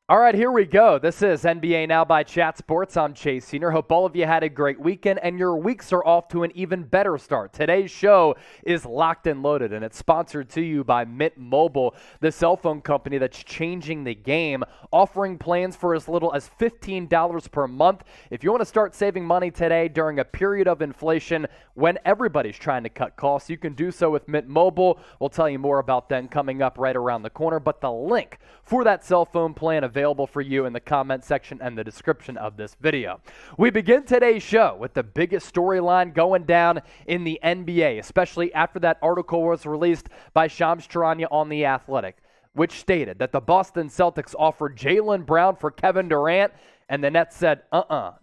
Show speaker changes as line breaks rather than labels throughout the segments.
All right, here we go. This is NBA Now by Chat Sports. I'm Chase Senior. Hope all of you had a great weekend and your weeks are off to an even better start. Today's show is locked and loaded, and it's sponsored to you by Mint Mobile, the cell phone company that's changing the game, offering plans for as little as $15 per month. If you want to start saving money today during a period of inflation when everybody's trying to cut costs, you can do so with Mint Mobile. We'll tell you more about them coming up right around the corner, but the link for that cell phone plan available for you in the comment section and the description of this video. We begin today's show with the biggest storyline going down in the NBA, especially after that article was released by Shams Charania on The Athletic, which stated that the Boston Celtics offered Jaylen Brown for Kevin Durant, and the Nets said,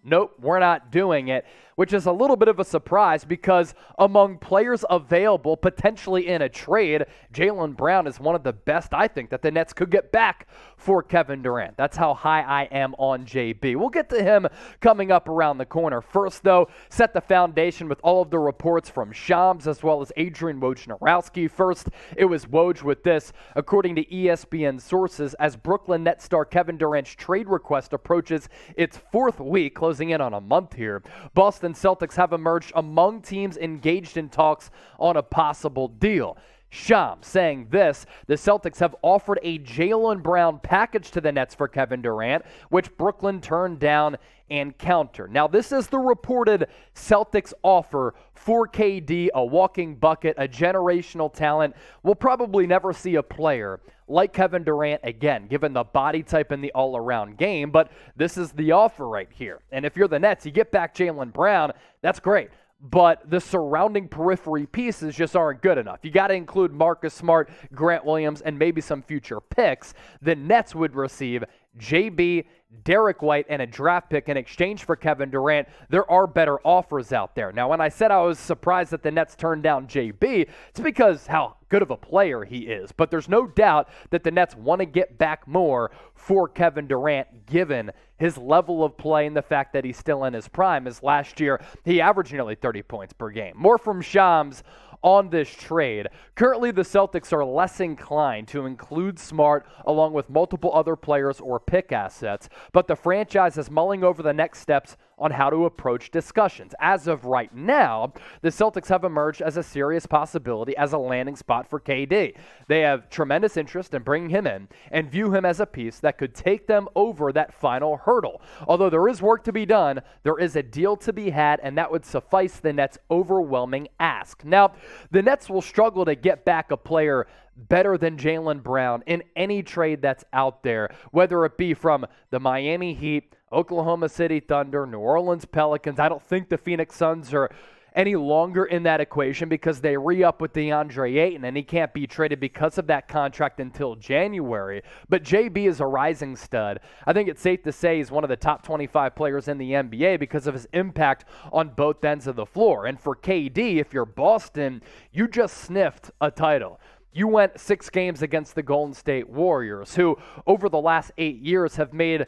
nope, we're not doing it, which is a little bit of a surprise because among players available potentially in a trade, Jaylen Brown is one of the best, I think, that the Nets could get back for Kevin Durant. That's how high I am on JB. We'll get to him coming up around the corner. First, though, set the foundation with all of the reports from Shams as well as Adrian Wojnarowski. First, it was Woj with this. According to ESPN sources, as Brooklyn Nets star Kevin Durant's trade request approaches its fourth week, closing in on a month here, Boston Celtics have emerged among teams engaged in talks on a possible deal. Shams saying this: the Celtics have offered a Jaylen Brown package to the Nets for Kevin Durant, which Brooklyn turned down and countered. Now, this is the reported Celtics offer for KD, a walking bucket, a generational talent. We'll probably never see a player like Kevin Durant again, given the body type and the all-around game, but this is the offer right here. And if you're the Nets, you get back Jaylen Brown, that's great. But the surrounding periphery pieces just aren't good enough. You got to include Marcus Smart, Grant Williams, and maybe some future picks. The Nets would receive JB, Derek White, and a draft pick in exchange for Kevin Durant. There are better offers out there. Now, when I said I was surprised that the Nets turned down JB, it's because how good of a player he is. But there's no doubt that the Nets want to get back more for Kevin Durant, given his level of play and the fact that he's still in his prime. As last year, he averaged nearly 30 points per game. More from Shams on this trade. Currently, the Celtics are less inclined to include Smart along with multiple other players or pick assets, but the franchise is mulling over the next steps on how to approach discussions. As of right now, the Celtics have emerged as a serious possibility as a landing spot for KD. They have tremendous interest in bringing him in and view him as a piece that could take them over that final hurdle. Although there is work to be done, there is a deal to be had, and that would suffice the Nets' overwhelming ask. Now, the Nets will struggle to get back a player better than Jaylen Brown in any trade that's out there, whether it be from the Miami Heat, Oklahoma City Thunder, New Orleans Pelicans. I don't think the Phoenix Suns are any longer in that equation because they re-up with DeAndre Ayton, and he can't be traded because of that contract until January. But JB is a rising stud. I think it's safe to say he's one of the top 25 players in the NBA because of his impact on both ends of the floor. And for KD, if you're Boston, you just sniffed a title. You went 6 games against the Golden State Warriors, who over the last 8 years have made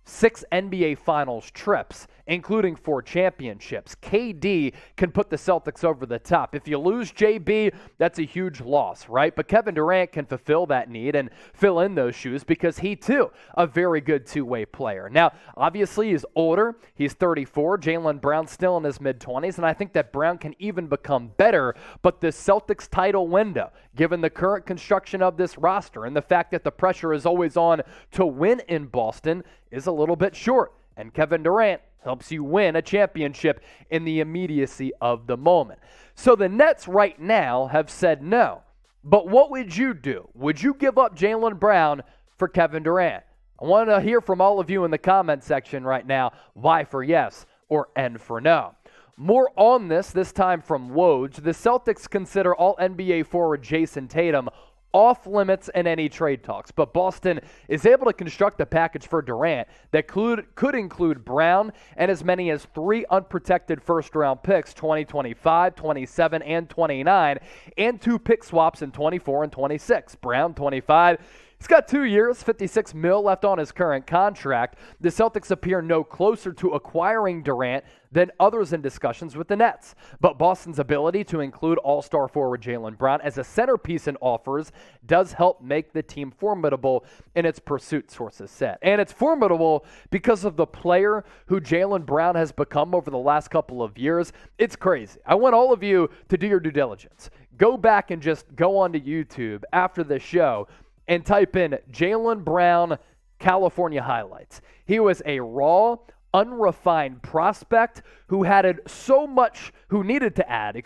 6 NBA Finals trips, including 4 championships. KD can put the Celtics over the top. If you lose JB, that's a huge loss, right? But Kevin Durant can fulfill that need and fill in those shoes because he, too, a very good two-way player. Now, obviously, he's older. He's 34. Jaylen Brown's still in his mid-20s, and I think that Brown can even become better. But the Celtics title window, given the current construction of this roster and the fact that the pressure is always on to win in Boston, is a little bit short. And Kevin Durant helps you win a championship in the immediacy of the moment. So the Nets right now have said no. But what would you do? Would you give up Jaylen Brown for Kevin Durant? I want to hear from all of you in the comment section right now. Why for yes or N for no? More on this time from Woj. The Celtics consider all NBA forward Jason Tatum off limits in any trade talks, but Boston is able to construct a package for Durant that could include Brown and as many as 3 unprotected first-round picks, 2025, 27, and 29, and 2 pick swaps in 24 and 26. Brown, 25, He's got 2 years, $56 million left on his current contract. The Celtics appear no closer to acquiring Durant than others in discussions with the Nets. But Boston's ability to include all-star forward Jaylen Brown as a centerpiece in offers does help make the team formidable in its pursuit, sources said. And it's formidable because of the player who Jaylen Brown has become over the last couple of years. It's crazy. I want all of you to do your due diligence. Go back and just go onto YouTube after the show and type in Jaylen Brown California highlights. He was a raw, unrefined prospect who needed to add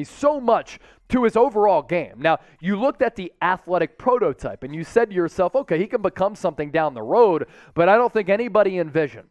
so much to his overall game. Now, you looked at the athletic prototype and you said to yourself, okay, he can become something down the road, but I don't think anybody envisioned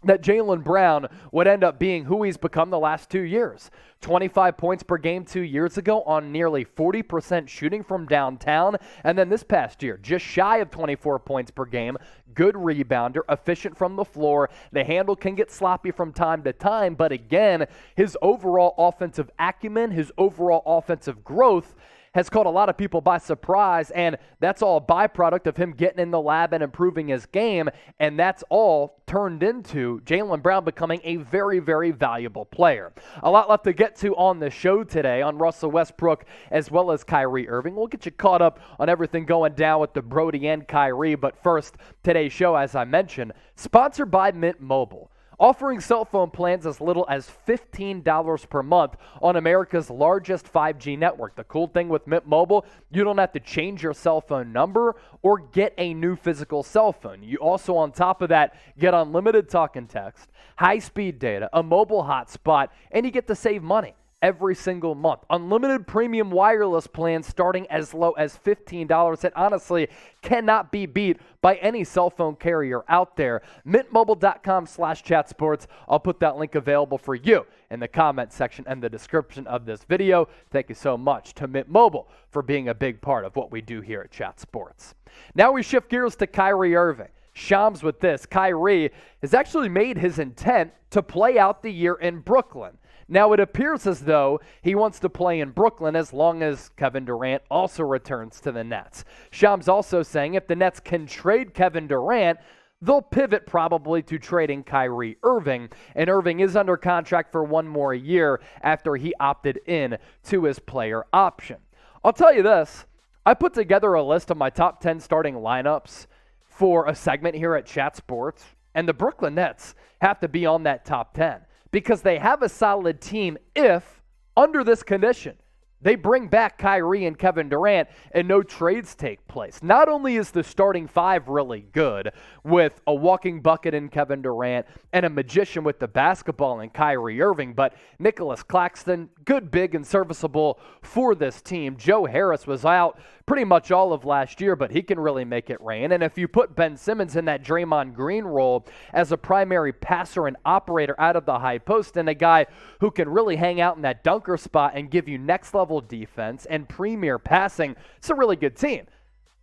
that Jaylen Brown would end up being who he's become the last 2 years. 25 points per game 2 years ago on nearly 40% shooting from downtown. And then this past year, just shy of 24 points per game. Good rebounder, efficient from the floor. The handle can get sloppy from time to time. But again, his overall offensive acumen, his overall offensive growth has caught a lot of people by surprise, and that's all a byproduct of him getting in the lab and improving his game, and that's all turned into Jaylen Brown becoming a very, very valuable player. A lot left to get to on the show today on Russell Westbrook as well as Kyrie Irving. We'll get you caught up on everything going down with the Brody and Kyrie, but first, today's show, as I mentioned, sponsored by Mint Mobile, offering cell phone plans as little as $15 per month on America's largest 5G network. The cool thing with Mint Mobile, you don't have to change your cell phone number or get a new physical cell phone. You also, on top of that, get unlimited talk and text, high-speed data, a mobile hotspot, and you get to save money every single month. Unlimited premium wireless plans starting as low as $15 that honestly cannot be beat by any cell phone carrier out there. MintMobile.com/chatsports. I'll put that link available for you in the comment section and the description of this video. Thank you so much to Mint Mobile for being a big part of what we do here at Chat Sports. Now we shift gears to Kyrie Irving. Shams with this. Kyrie has actually made his intent to play out the year in Brooklyn. Now, it appears as though he wants to play in Brooklyn as long as Kevin Durant also returns to the Nets. Shams also saying if the Nets can trade Kevin Durant, they'll pivot probably to trading Kyrie Irving, and Irving is under contract for 1 more year after he opted in to his player option. I'll tell you this, I put together a list of my top 10 starting lineups for a segment here at Chat Sports, and the Brooklyn Nets have to be on that top 10. Because they have a solid team if, under this condition, they bring back Kyrie and Kevin Durant and no trades take place. Not only is the starting 5 really good with a walking bucket in Kevin Durant and a magician with the basketball in Kyrie Irving, but Nicholas Claxton, good, big, and serviceable for this team. Joe Harris was out pretty much all of last year, but he can really make it rain. And if you put Ben Simmons in that Draymond Green role as a primary passer and operator out of the high post and a guy who can really hang out in that dunker spot and give you next level defense and premier passing, it's a really good team.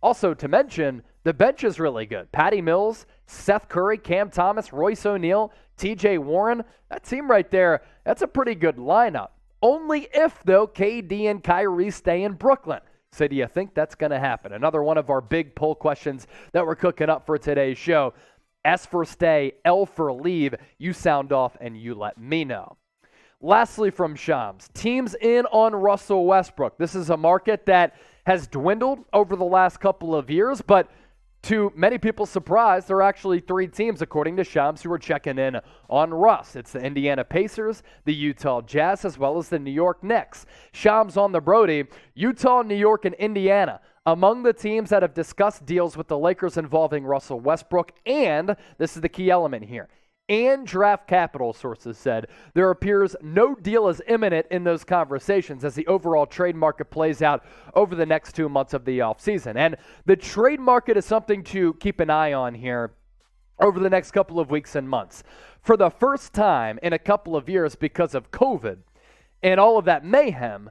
Also to mention, the bench is really good. Patty Mills, Seth Curry, Cam Thomas, Royce O'Neal, TJ Warren, that team right there, that's a pretty good lineup. Only if, though, KD and Kyrie stay in Brooklyn. So do you think that's going to happen? Another one of our big poll questions that we're cooking up for today's show. S for stay, L for leave. You sound off and you let me know. Lastly from Shams, teams in on Russell Westbrook. This is a market that has dwindled over the last couple of years, but to many people's surprise, there are actually 3 teams, according to Shams, who are checking in on Russ. It's the Indiana Pacers, the Utah Jazz, as well as the New York Knicks. Shams on the Brody, Utah, New York, and Indiana among the teams that have discussed deals with the Lakers involving Russell Westbrook, and this is the key element here, and draft capital, sources said. There appears no deal is imminent in those conversations as the overall trade market plays out over the next 2 months of the offseason. And the trade market is something to keep an eye on here over the next couple of weeks and months. For the first time in a couple of years because of COVID and all of that mayhem,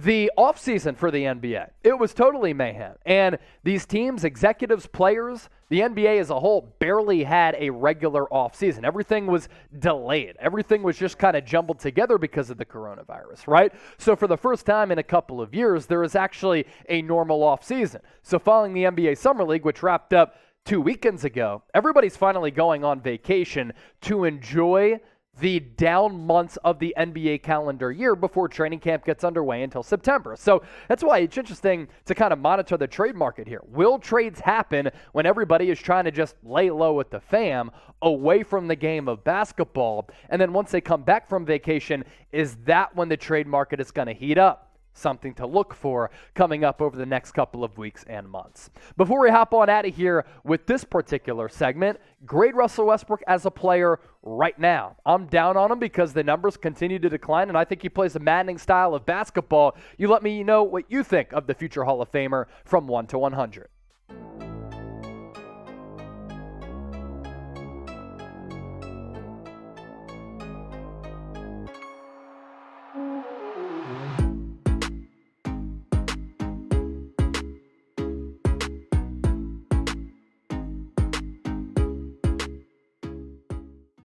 The offseason for the NBA, it was totally mayhem. And these teams, executives, players, the NBA as a whole barely had a regular offseason. Everything was delayed. Everything was just kind of jumbled together because of the coronavirus, right? So for the first time in a couple of years, there is actually a normal offseason. So following the NBA Summer League, which wrapped up 2 weekends ago, everybody's finally going on vacation to enjoy the down months of the NBA calendar year before training camp gets underway until September. So that's why it's interesting to kind of monitor the trade market here. Will trades happen when everybody is trying to just lay low with the fam away from the game of basketball? And then once they come back from vacation, is that when the trade market is going to heat up? Something to look for coming up over the next couple of weeks and months. Before we hop on out of here with this particular segment, grade Russell Westbrook as a player right now. I'm down on him because the numbers continue to decline, and I think he plays a maddening style of basketball. You let me know what you think of the future Hall of Famer from 1 to 100.